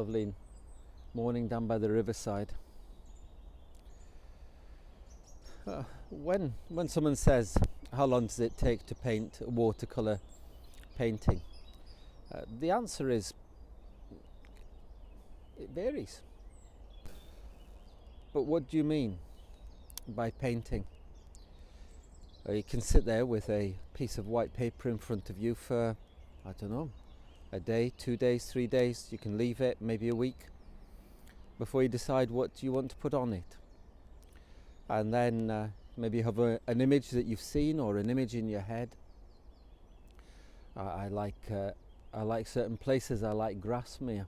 lovely morning down by the riverside. When someone says, how long does it take to paint a watercolour painting? The answer is, it varies. But what do you mean by painting? You can sit there with a piece of white paper in front of you for, I don't know, a day, 2 days, 3 days. You can leave it maybe a week before you decide what you want to put on it. And then maybe you have an image that you've seen or an image in your head. I like certain places. I like Grasmere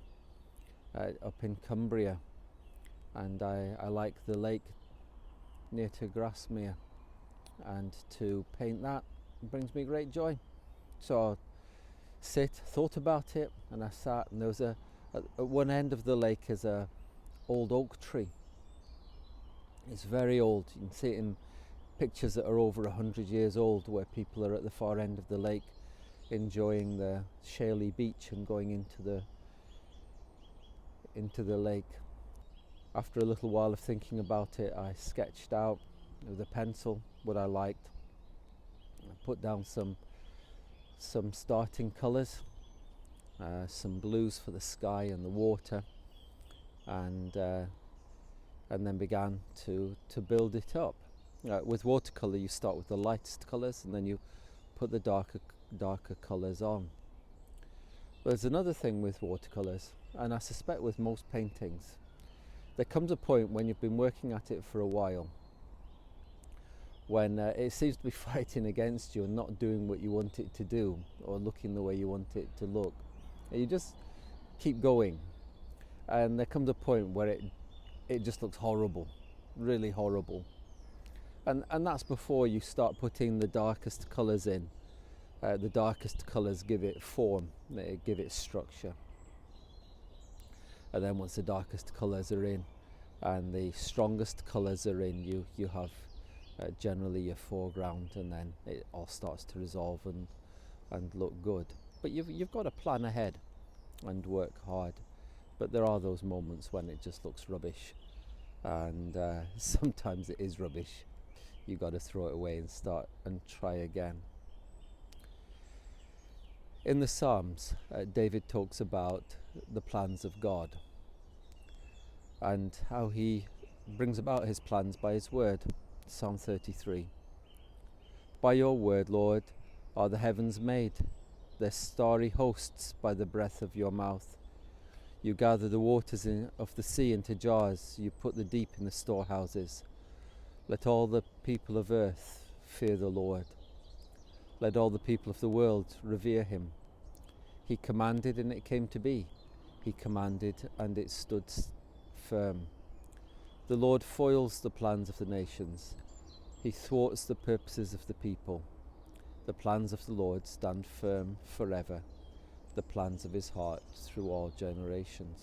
up in Cumbria, and I like the lake near to Grasmere, and to paint that brings me great joy. So I thought about it, and I sat, and there was at one end of the lake is a old oak tree. It's very old. You can see it in pictures that are over 100 years old, where people are at the far end of the lake enjoying the shaly beach and going into the lake. After a little while of thinking about it, I sketched out with a pencil what I liked. I put down some starting colours, some blues for the sky and the water, and then began to build it up. With watercolour, you start with the lightest colours, and then you put the darker colours on. But there's another thing with watercolours, and I suspect with most paintings, there comes a point when you've been working at it for a while, when it seems to be fighting against you and not doing what you want it to do, or looking the way you want it to look. And you just keep going, and there comes a point where it just looks horrible, really horrible. And that's before you start putting the darkest colours in. The darkest colours give it form, they give it structure. And then once the darkest colours are in and the strongest colours are in, you have generally your foreground, and then it all starts to resolve and look good. But you've got to plan ahead and work hard. But there are those moments when it just looks rubbish, and sometimes it is rubbish. You've got to throw it away and start and try again. In the Psalms, David talks about the plans of God and how he brings about his plans by his word. Psalm 33. By your word, Lord, are the heavens made, their starry hosts by the breath of your mouth. You gather the waters of the sea into jars, you put the deep in the storehouses. Let all the people of earth fear the Lord. Let all the people of the world revere him. He commanded and it came to be. He commanded and it stood firm. The Lord foils the plans of the nations. He thwarts the purposes of the people. The plans of the Lord stand firm forever, the plans of his heart through all generations.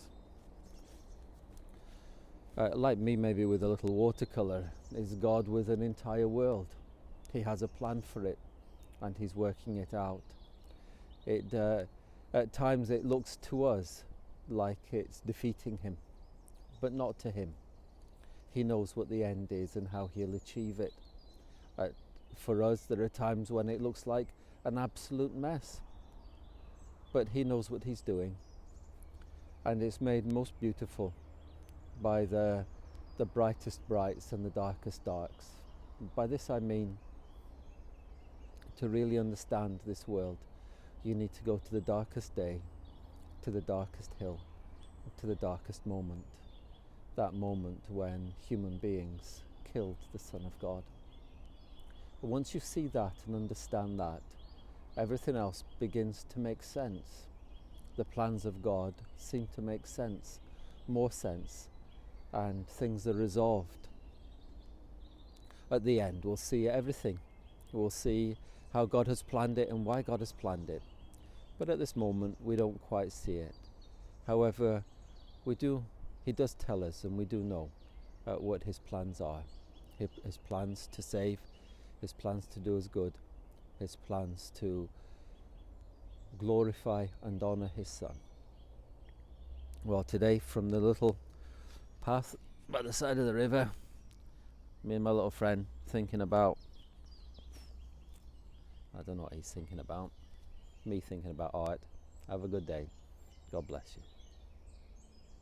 Like me, maybe with a little watercolour, is God with an entire world. He has a plan for it, and he's working it out. At times it looks to us like it's defeating him, but not to him. He knows what the end is and how he'll achieve it. For us, there are times when it looks like an absolute mess, but he knows what he's doing, and it's made most beautiful by the brightest brights and the darkest darks. By this I mean, to really understand this world, you need to go to the darkest day, to the darkest hill, to the darkest moment. That moment when human beings killed the Son of God. But once you see that and understand that, everything else begins to make sense. The plans of God seem to make sense, more sense, and things are resolved. At the end, we'll see everything. We'll see how God has planned it and why God has planned it. But at this moment, we don't quite see it. However, he does tell us, and we do know what his plans are. His plans to save, his plans to do us good, his plans to glorify and honour his Son. Well, today from the little path by the side of the river, me and my little friend thinking about, I don't know what he's thinking about, me thinking about art. Have a good day. God bless you.